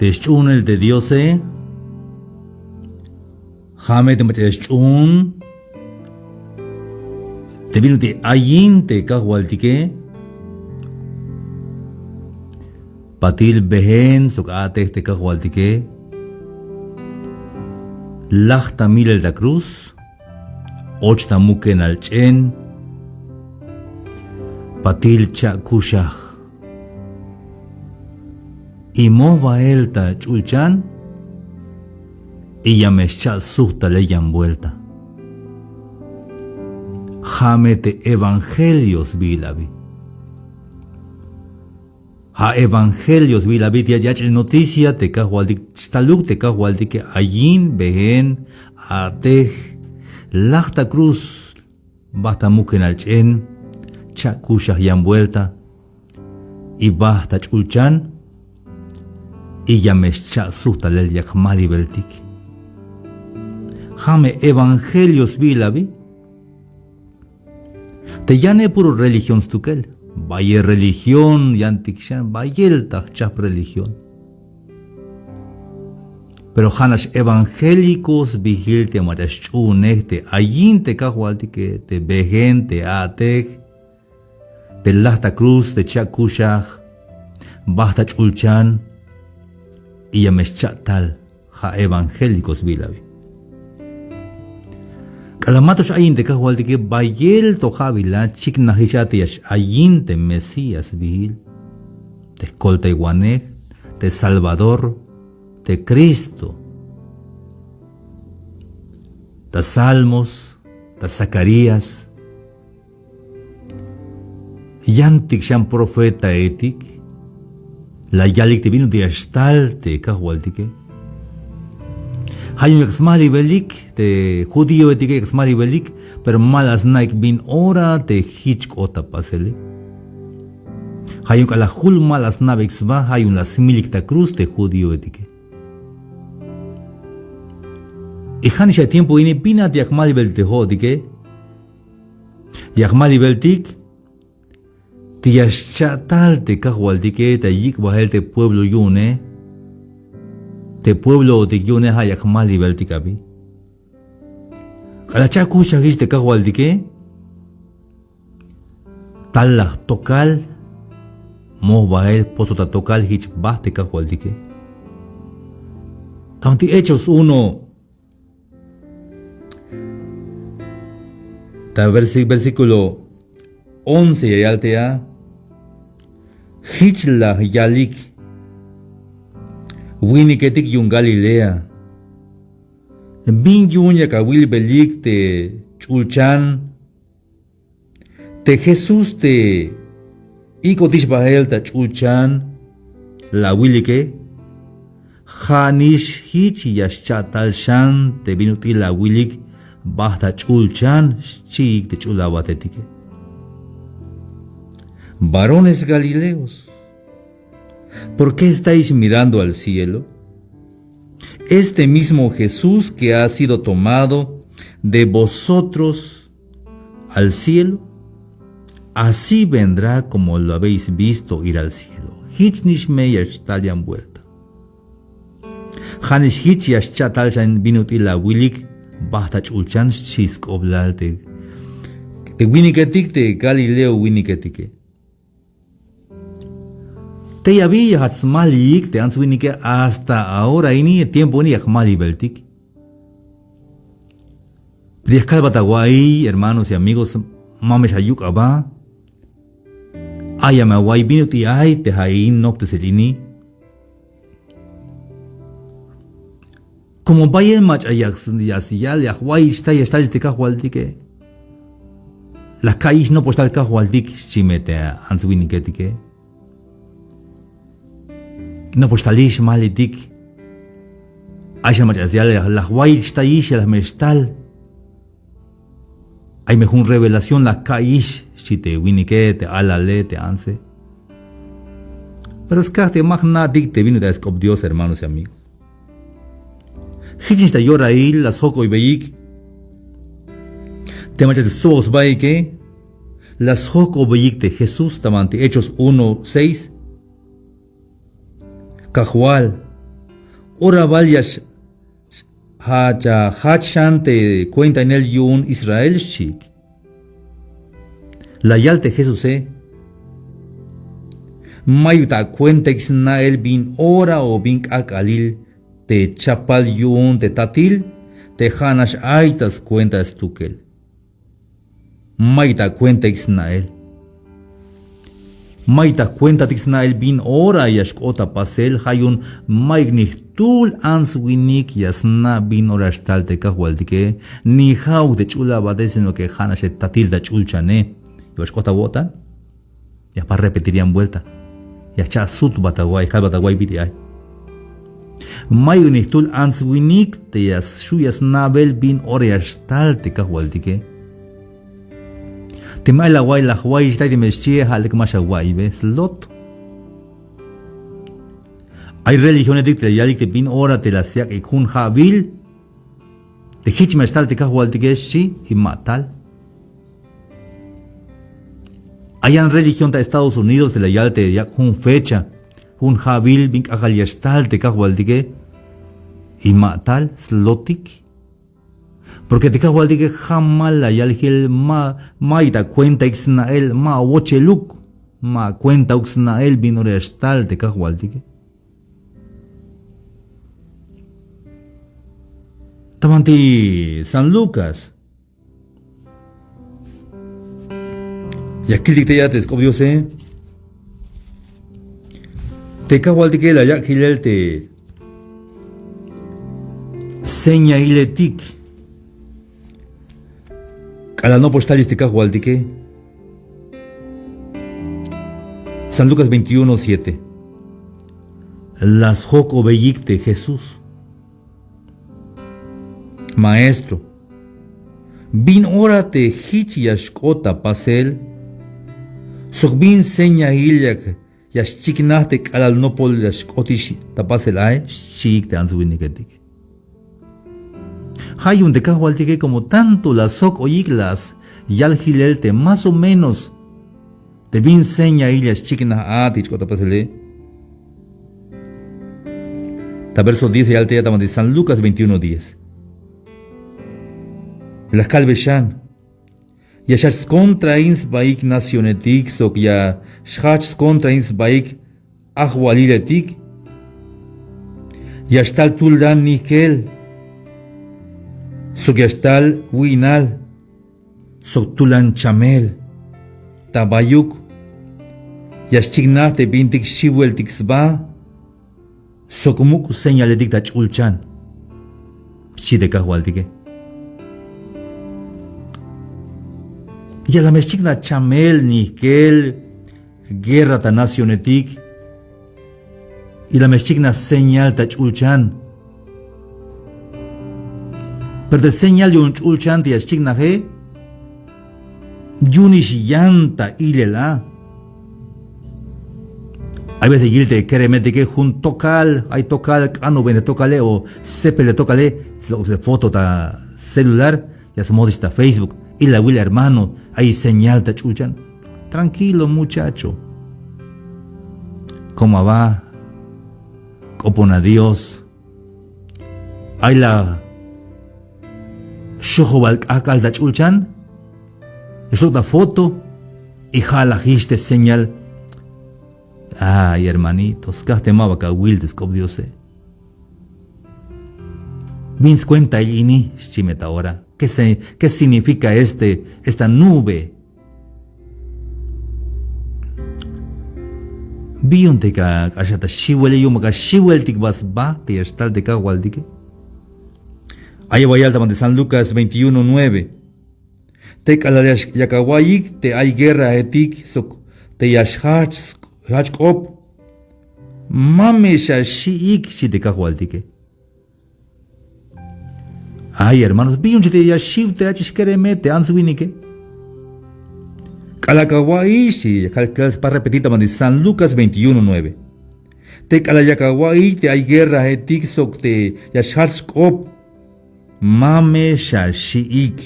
Teshchun el de Diose, Jame te macheshchun, te vino de ayin te kahualtique, Patil behen sukate te kahualtique, Lachta mil el da cruz, Ochta muken al chen, Patil cha kushach. Y mova elta chulchan y yamescha suhta le vuelta. Jamete evangelios vilavi. Ha evangelios vilavi ya yach noticia te kahualdik staluk te kahualdik que ayin behen atej lachta cruz basta muken al chen chakushah vuelta y basta chulchan y yamescha suhta lel yakmali beltik. Jame evangelios vilavi. Te llane puro religión stukel. Vaya religión yantikshan, vaya el chap religión. Pero janas evangélicos vigilte marachunete, ayin te kahualtike, te behen, te atek, te lachta cruz, te chakushach, basta chulchan, y yameschatal ha evangélicos vilavi. Kalamatos ayin te kahualtike bayel to javila chik nahishate yash ayin te Mesías vigil, te escolta iguanej, te Salvador, te Cristo, te Salmos, te Zacarías, yantik shan profeta etik, la yalik te vino de ashtalte kahualtike. Hay un exmali belik, te judío etique exmali belik, pero malas naik bin ora te hitch ota pasele. Hay un kalahul malas navexba, hay un la similik ta cruz te judío etique. Y hanisha tiempo ini pina te akmali bel te hodike. Y akmali beltik, te yaschatal te kahualtike, te yik bahel te pueblo yune. Te pueblo de yune hayak mali beltikabi. Kalacha kusha gish te kahualtike. Talla tokal. Mo bahel posota tokal hich bah te kahualtike. Tanti Hechos 1. Ta versículo 11 y altea. Hichla yalik. Winiketik yung Galilea. Bin yunya kawil belik te chulchan. Te Jesús te ikotish bahel ta chulchan. La wilike. Hanish hich yaschatal shan te binuti la wilik. Bahta chulchan chik te chulawatetike. Varones Galileos, ¿por qué estáis mirando al cielo? Este mismo Jesús que ha sido tomado de vosotros al cielo, así vendrá como lo habéis visto ir al cielo. Hichnish meyash talian vuelta. Hanish hich yash chatalshan binuti la wilik bahta chulchan chisk oblalte. Te winiketik te Galileo winiketike. Te había hatzmalik te answinike hasta ahora ini tiempo ni akmali beltik. Prieskal bataguay, hermanos y amigos, mames ayuk aba. Ayama guay binuti ay te hain nocte selini. Como vayan mach ayak yasiyal yahuay está y está te kahualtike. Las calles no postal kahualtik chimete answiniketike. No postalish malitik. Aisha machazial la huay está ish la mestal. Hay mejor revelación la kaish si te winike te alale te anse. Pero es que te magna dik te vino de escop Dios, hermanos y amigos. Hichin está llora ahí las hoko y beik. Te machate sos baike. Las hoko beik de Jesús tamante Hechos 1:6. Cajual, ora valias hachan te cuenta en el yun Israel shik. La yalte Jesús mayuta cuenta Isnael bin ora o bin akalil te chapal yun te tatil te hanash aitas cuenta estukel. Mayta cuenta Isnael. Mayta cuenta Isnael bin ora yashkota pasel hayun maignitul answinik yasna bin ora stalte kahwaldike ni hau de chula badeseno que hanash tatil da chulchane. Yashkota bota ya para repetirían vuelta. Ya cha sut bataguay hal bataguay bitiay. Maignitul answinik te yas shuyas nabel bin ora yashtalte kahwaldike. Te mai la guay la guay está de mechie halek masha guay ves lot. Hay religiones de yalik te bin ora te la siak ikun habil. Te hich me estar te kahwal te shi y matal. Hay en religión de Estados Unidos de la yalte yak un fecha un habil bin agal yastal te kahwal te y matal slotik. Porque te cago al de que jamás la yalgel ma ita cuenta Isnael ma wocheluk ma cuenta Isnael binorestal te cago al de que tamanti San Lucas y aquí te ya te descubrió te cago al de que la yalgel te seña iletik Ala no postales te cago al dique. San Lucas 21:7. Las jok obeyik de Jesús. Maestro, bin ora te hichiash kota pasel. Sok bin seña ilyak yash chiknahte alal no pol yash kotish tapasel ay shik te anzubinik. Hay un decahualtique como tanto las sok oiglas y al gilelte más o menos te bin seña illas chikna atich kota pasele. Ta verso 10 y alte de San Lucas 21:10. Las calveshan ya shas contra ins baik nacionetik sok ya shas contra ins baik ahwaliletik ya stal tuldan nikel Sogyastal winal, soktulan chamel, tabayuk, yashchignate bintik shiwel tiksba, sokumuk señaletik tachulchan, shidekahualtike. Y a la meshigna chamel, nikel, guerra ta nacionetik, y la meshigna señal tachulchan. Pero de señal de un chulchan de achignaje, yunish yanta ilela. Hay veces gilte queremete que jun tocal, hay tocal, cano vende tocale o sepe le tocale, se foto ta celular, ya se modista Facebook, y la will hermano, hay señal ta chulchan. Tranquilo muchacho. ¿Cómo va? Copona Dios. Hay la Shohobal akal da chulchan, es la foto y jala histe señal. Ay, hermanitos, caste mabaka will descubrióse. Vins cuenta el ini, chimeta ahora. ¿Qué significa esta nube? Bion te ka ashata shiwele yumaka shiwel tik bas ba te estal de kawaldike. Ahí voy al de San Lucas 21:9. Te calarias yakawayik te hay guerra etik sok te yashkop mame shashik si te kawaldike. Ay, hermanos, vi un chiste ya shiv te achishkereme te answinike. Kalakawai si para repetir también San Lucas 21:9. Te kalayakawai te hay guerra etik sok te yashkop mame shashik.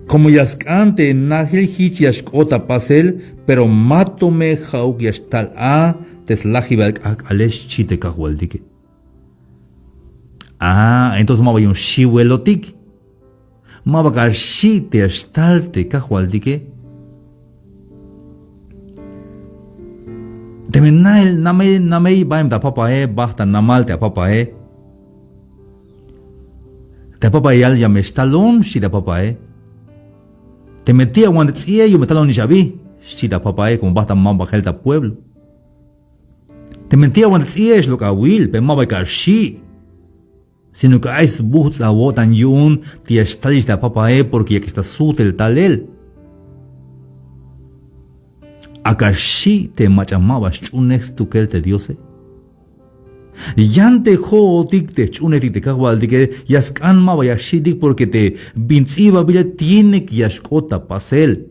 Como yaskante nahil hich yashkota pasel, pero matome hauk yashtal a teslahibal ak alesh chite kahwaldike. Entonces maba un shiwelotik. Maba ka shi te stalte kahualdike. Temenail namei baim ta papae, basta namal te papae. Te papae al ya me stalon shi da papae. Te metía cuando decía yo me talón ni sabí. Si da papae como basta mamba gelta pueblo. Te mentía cuando decía es lo que will, pero maba ka shi. Sino que es buhts a wotan yun ti estalis da papae porque ya que está sutel talel. Akashi te machamabas chunex tu kel te diose. Yante ho tik te chunetik te kawal dike yaskan maba yashidik porque te bintsiba bile tiene que yashkota pasel.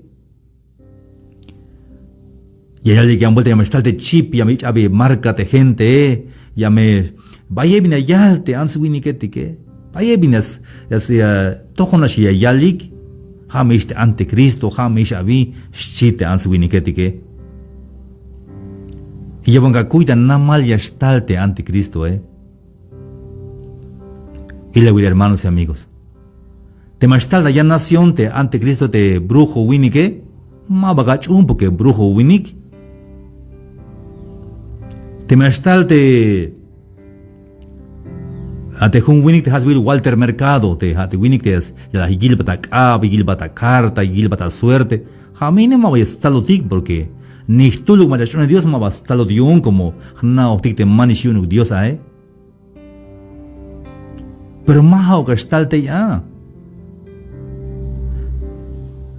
Y allá de que han vuelto ya me está de chip ya me chabe marca te gente ya me vaya bina yal te answini ketike. Vaya binas ya sea tohonashi yalik. Hamish te anticristo, hamish abi, shite answini ketike. Y ya van a cuidar nada mal ya estalte anticristo, Y le voy hermanos y amigos. Te mastalda ya nación te anticristo te brujo winike, ma bagachun porque brujo winik. Te mastalte ate hun winik te has will Walter Mercado te ate winik te has ya la gilbata cab, gilbata carta, gilbata suerte. Jamine ma voy a stalotik porque ni tú lo mandas a Dios ma bastalo diun como na optik te manishun Dios Pero maho que estalte ya.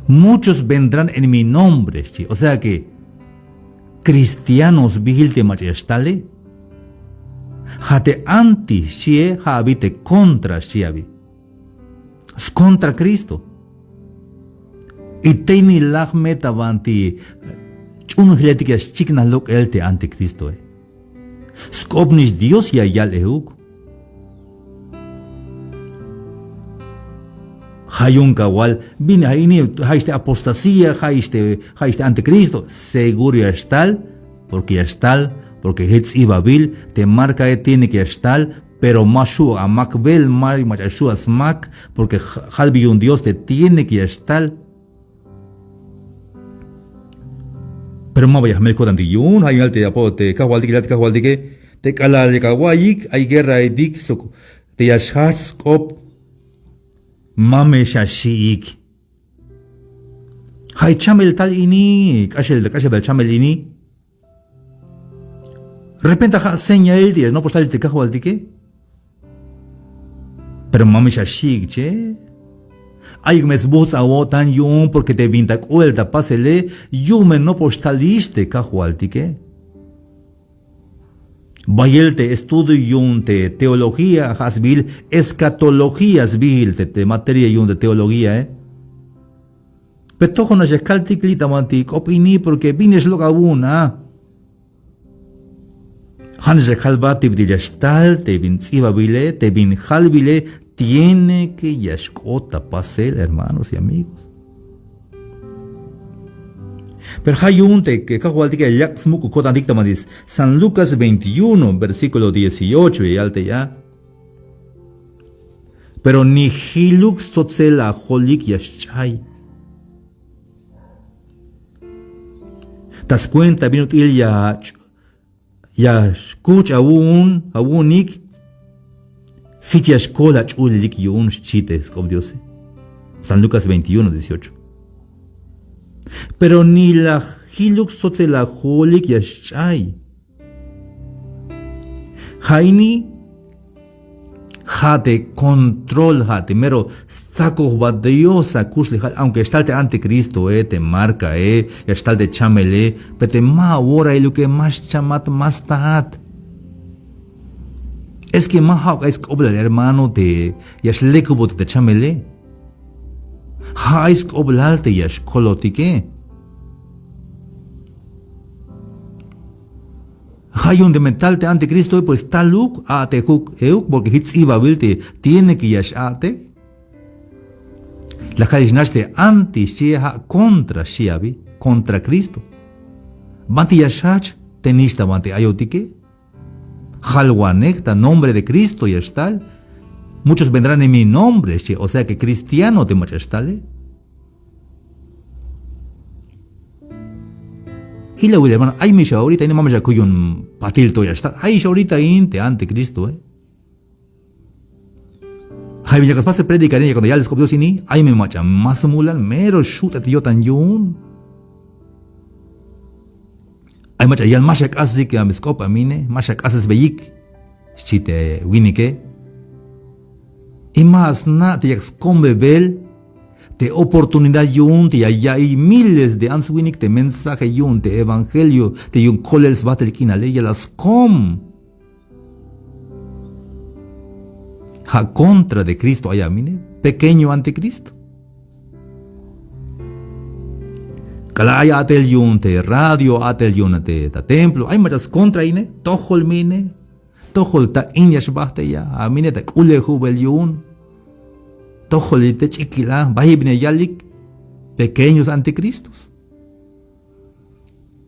Muchos vendrán en mi nombre, o sea que cristianos vigilte machestale. Hate anti shie habite contra shiabi. Es contra Cristo. Y teini lagmeta vanti uno hiletik chikna lok elte anticristo. Skopnis Dios ya yal euk. Hayun kawal vine haini haiste apostasía, haiste anticristo. Seguro ya está, porque hits y babil te marca tiene que estar, pero mashu a makbel mari machishu a smak, porque halbi un Dios te tiene que estar. Pero ma vaya me kodan diyun hay alte apote kahwaldi que te kala de kawayik hay guerra edik sok te yashas kop mame shashik hay chamel tal ini kashel bel chamel ini repenta ha señal días no postal de kahwaldi que pero mame shashik che Ay mes bots awo tan yun porque te vinta cuelta pasele yume no postaliste kahualtike. Bayelte estudio yun te teología hasbil escatologías bil te materia yun de teología Petojo no escalti clita mantik opini porque vines lo una. Hans halbati bidillastal te vin bile te vin halbile tiene que yashkota pasel, hermanos y amigos. Pero hay un te que kahualtika yak smuku kotan dictamadis San Lucas 21 versículo 18 y alte ya. Pero ni hiluk sotzela holik yashchay. Tas cuenta binut il ya escucha awunik Hichias kola chulik yun chites como Dios. San Lucas 21, 18. Pero ni la hiluk sote la holik yashchay. Haini hate control hate mero saco badiosa kusli aunque estalte ante Cristo te marca estalte chamele pete ma ahora lo que más chamat más tahat. Es que más es obra el hermano de yashlekubo te chamele. Ha es oblalte yashkolotike. Hay un de mental ante Cristo pues taluk a te huk euk porque hits iba vilte tiene que yashate. La kalisnaste anti shia contra shiabi contra Cristo. Banti yashach tenista banti ayotike. Halwanekta nombre de Cristo y estal Muchos vendrán en mi nombre, o sea que cristiano te machastale. Y la hermano, ay mi ahorita, y no mames ya cuyun patilto ya está. Ay ahorita inte ante Cristo, Ay mi ya pase predicar cuando ya les copió sini, ay me macha más mulan mero shoot at yo tan yun. Ay macha ya más así que a mis copa mine, más así beyik. Chite winike. Y más na te excombe bel. Te oportunidad yun, te hay miles de answinik, te mensaje yun, te evangelio, te yun kolels batel kinale, ya las com. A contra de Cristo allá, mire, pequeño ante Cristo. Calaya atel yun, te radio atel yun, te templo, hay muchas contra ine, tojol mine, tojol ta inyash baste ya, a mine te kule jubel yun. Tojolite chiquila, bahibne yalik, pequeños anticristos.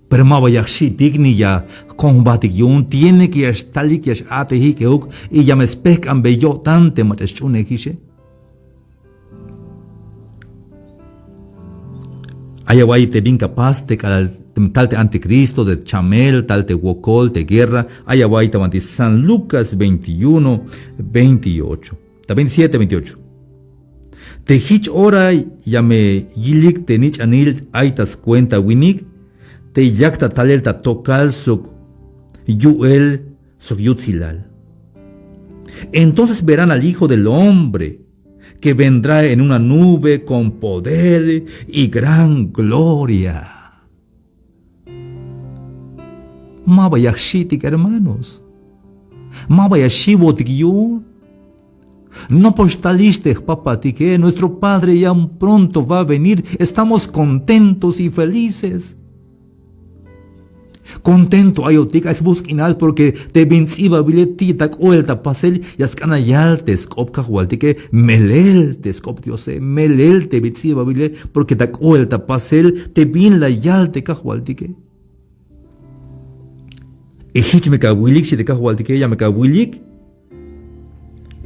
Pero ma vaya shitigni ya combatik yun tiene que estalik yash atehi que uk y ya me spek ambe yo tante matechune kishe. Ayawai te bin capaz de talte anticristo de chamel, talte wokol, de guerra. Ayawai te San Lucas 21, 28. 27, 28. Te hich ora yame yilik te nich anil aitas cuenta winik, te yakta talel ta tokal sok yuel sok yutzilal. Entonces verán al Hijo del Hombre, que vendrá en una nube con poder y gran gloria. Mabayashitik, hermanos. Mabayashibotik yun. No postaliste, papá, que nuestro Padre ya pronto va a venir. Estamos contentos y felices. Contento ayotik es busquinal porque te vinciba biletita cuelta pasel y ascana yaltes copca que melel te scoptiose melel te vinciba bilet porque ta cuelta pasel te bin la yalte cajualtique. Y hich me cahuilik si te cajualtique ya me cahuilik.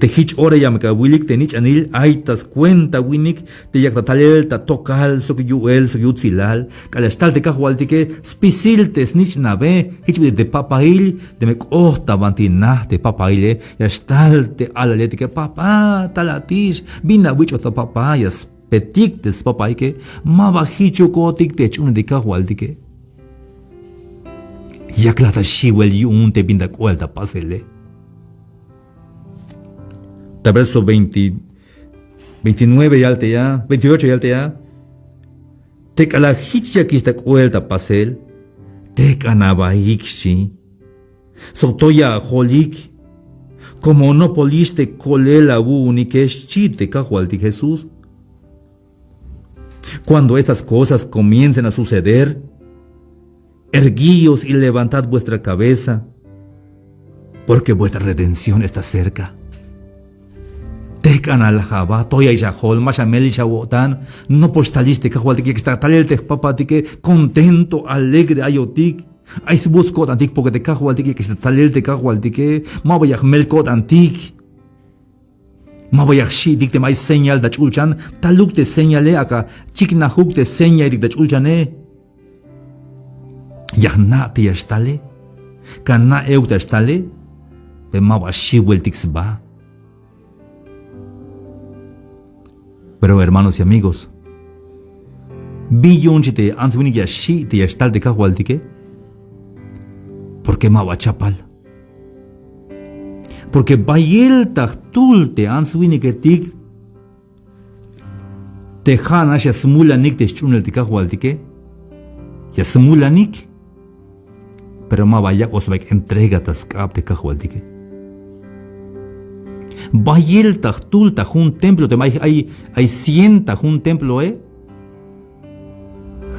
Te hich ora ya me cahuilik te nich anil aitas cuenta winik te yaktatalel ta tokal sok yuel sok yutzilal calastal te cajualtique spisiltes nich nave hich de papail de me costa bantinah de papaile ya stalte alaletike papa talatish bina wicho ta papayas petiktes papaike maba hicho kotik te chune de cajualtique yaklata shiwel yun te binda cuelta pasele. Verso 29 y alte ya, 28 y alte ya. Te calajitsia que esta cuelta pasel, te canabaixi. Sotoya jolik, como no poliste colela ni que es chite cajualti Jesús. Cuando estas cosas comiencen a suceder, erguíos y levantad vuestra cabeza, porque vuestra redención está cerca. Tecan al jaba, toya y jahol, machamel y shawotan, no postaliste cajualtique que está tal el tejpapatique, contento, alegre, ayotic. Ay, se busco antic porque te cajualtique que está tal el te cajualtique, ma voy a melcot antic. Ma voy a shidik te mai señal da chulchan, taluk te señale acá, chiknahuk te señal da chulchane. Yahna te estale, kana euta estale, pe ma va shiwel tixba. Pero hermanos y amigos, billon te answini ya shi te estal de cajualtique, porque ma chapal. Porque bayel tachtul te answini que tic te jana ya smula nik te chunel de cajualtique, ya smula nik, pero ma vaya osbek entrega tascap de cajualtique. Bayel tajtul tajun templo te hay 100 tajun templo de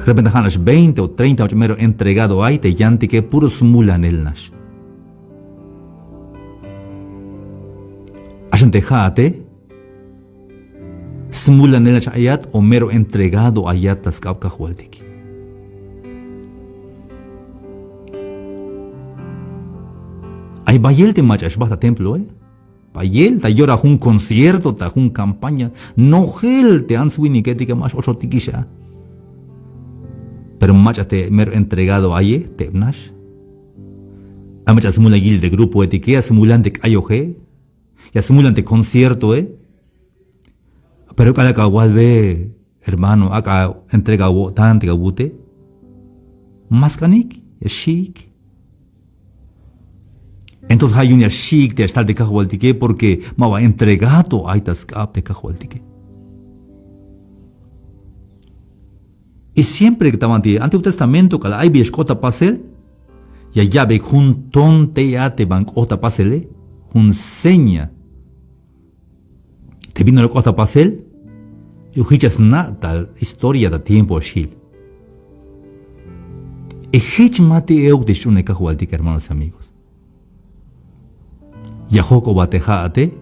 repente hanas 20 o 30 primero entregado hay te yanti que puros mulan el nash. Asante jate smulan el nash ayat o mero entregado ayat tascap cajualtiki. Hay bayel te machas basta templo Payel, ta llora un concierto, ta un campaña. No gel te han subido que te más ocho tiquisha. Pero más te mer entregado aye, te nash. A más simula gil de grupo etiquea, simulante ayoje. Ya simulante concierto, Pero cada kawal ve, hermano, acá entrega tan gabute. Más canik, es chic. Entonces hay un chic de estar de cajualtique porque me va entregado a estas cap de cajualtique. Y siempre que estaban en el Antiguo Testamento, cada hay biescota pasel, y allá ve un tonte ya te van ota pasele, un seña. Te vino la cota pasel, y ujichas nada historia de tiempo shil. Y hich mate eu de shune cajualtique, hermanos y amigos. Yahoko batejate,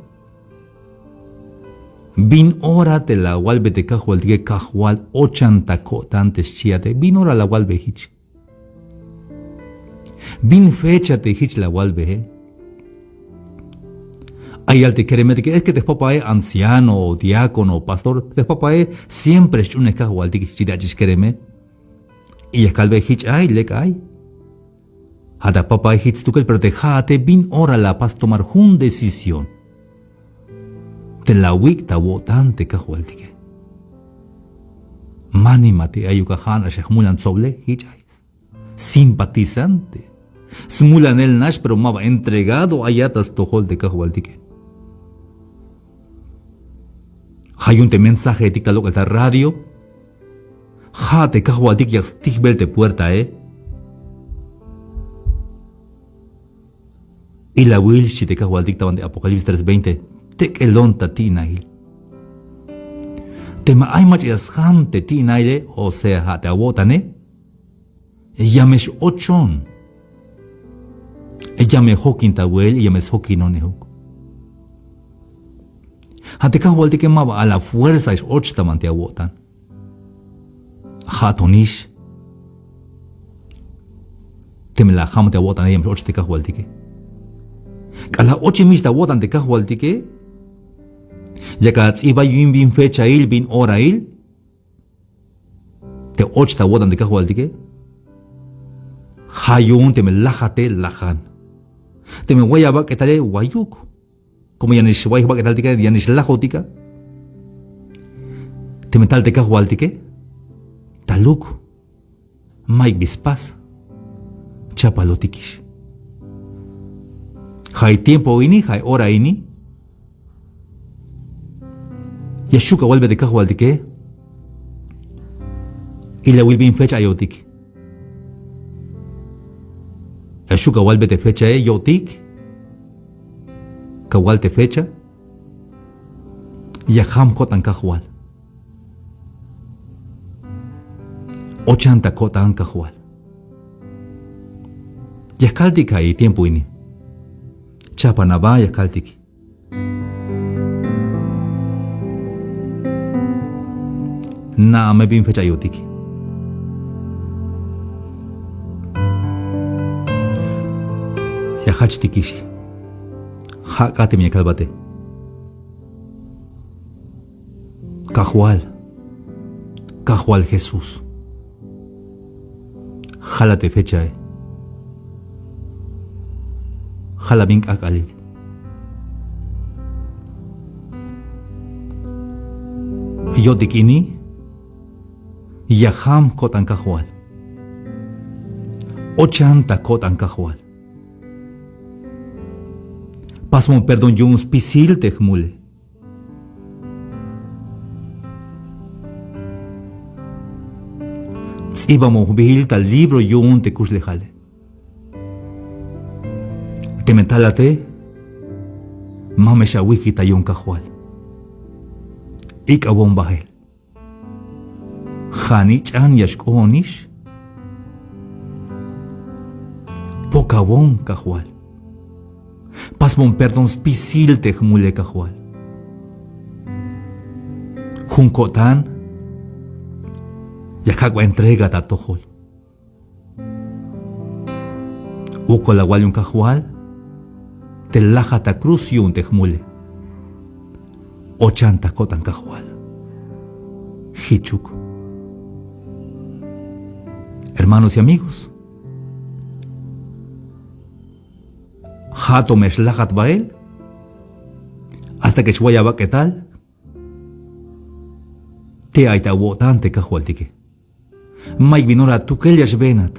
bin hora te la walbe te cajual tige cajual 80 cotantes chiate, bin hora la walbe hich. Bin fecha te hich la walbe, Hay al te queremete que es que te papá anciano, o diácono, o pastor, te papá siempre es un cajual tige chirachis quereme. Y es calve hich ay, le cae. Hada papá hits tukel, pero dejate bin hora la paz tomar una decisión. Te la wikta votante cajualtique. Mani mate ayukahan a shahmulan soble hichay. Simpatizante. Smulan el nash, pero maba entregado ayatas tojol de cajualtique. Hay un mensaje de ticta lo que radio. Ha te cajualtique ya stigbel de puerta, Y la will si te cajual dictaban de Apocalipsis 3:20, te elon tatinail. Te ma ay machas ham te tinaile, o sea, te abotane. Yamesh ochon. Yame hokin tawel, yames hokin onehuk. Ha te cajual de que maba a la fuerza es ochtaman te abotan. Hatonish. Te me la ham te abotan, yames och te cajual de que. Kala ochi mista wotan de cajualtique, ya que iba bin fecha il bin hora il, te ochta wotan de cajualtique, hayun te me lajate lajan, te me voy a va que tal guayuk, como ya ni se va a que tal tica, ya ni se lajotica, te me tal de cajualtique, taluk, Mike bispas, chapalotikish. Hay tiempo ini, hay hora ini. Yeshuka vuelve de cajual de qué. Y le vuelve en fecha yotik. Yeshuka vuelve de fecha yotik. Cajual de fecha. Yaham kotan cajual. 80 kotan cajual. Yaskaltika y tiempo ini. Chapa navaya kaltiki. Na me bin fecha yotiki. Ya hachtikishi. Hakate mi kalbate. Cajual Jesús. Jálate fecha. Jalabink akalil. Yotikini Yaham kotan cajual. 80 kotan cajual. Pasmo perdón yuns pisil tejmule. Íbamos bil tal libro yun te kuslejale. Te mentalate mamesha wiki tayun cajual. Ikabon bahel. Hanich an yashkonish. Pocabon cajual. Pasmon perdón spisil tejmule cajual. Juncotan. Yakagua entrega tatojol. Uco la guayun cajual. te lajata cruz yun te jmule. Ochanta kotan kajual. Hichuk. Hermanos y amigos, Jato meslajat bael, hasta que shwaya ¿qué tal? Te aita wotante kajualtike. Mike vinora tu kellas venat.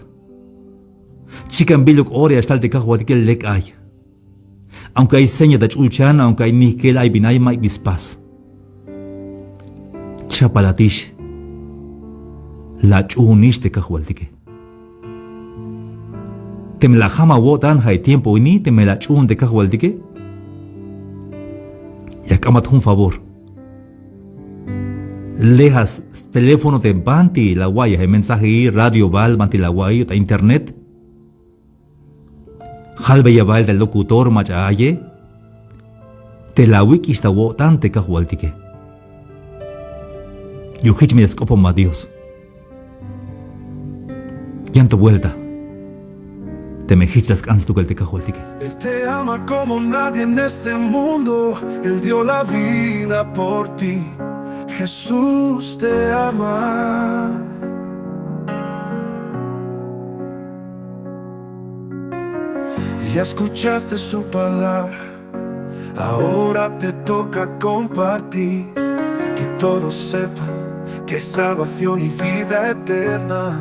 Chican biluk ore hasta el te kajualtike lek ay. Aunque hay seña de chulchan, aunque hay nikel hay binay Mike bispas. Chapalatish. La chunish te kajualtike. Te me la jama wotan hay tiempo ni te me la chun te kajualtike. Y acamat un favor. Lejas teléfono te banti la guaya, el mensaje y radio val banti la guaya, ta internet. Halbe ya val del locutor macha aye. Te la wiki sta wotan te kajualtike. Yo hich me escopo ma Dios. Llanto vuelta. Te me hich las cansas tu que el te kajualtike. Él te ama como nadie en este mundo. Él dio la vida por ti. Jesús te ama. Ya escuchaste su palabra. Ahora te toca compartir. Que todos sepan que es salvación y vida eterna.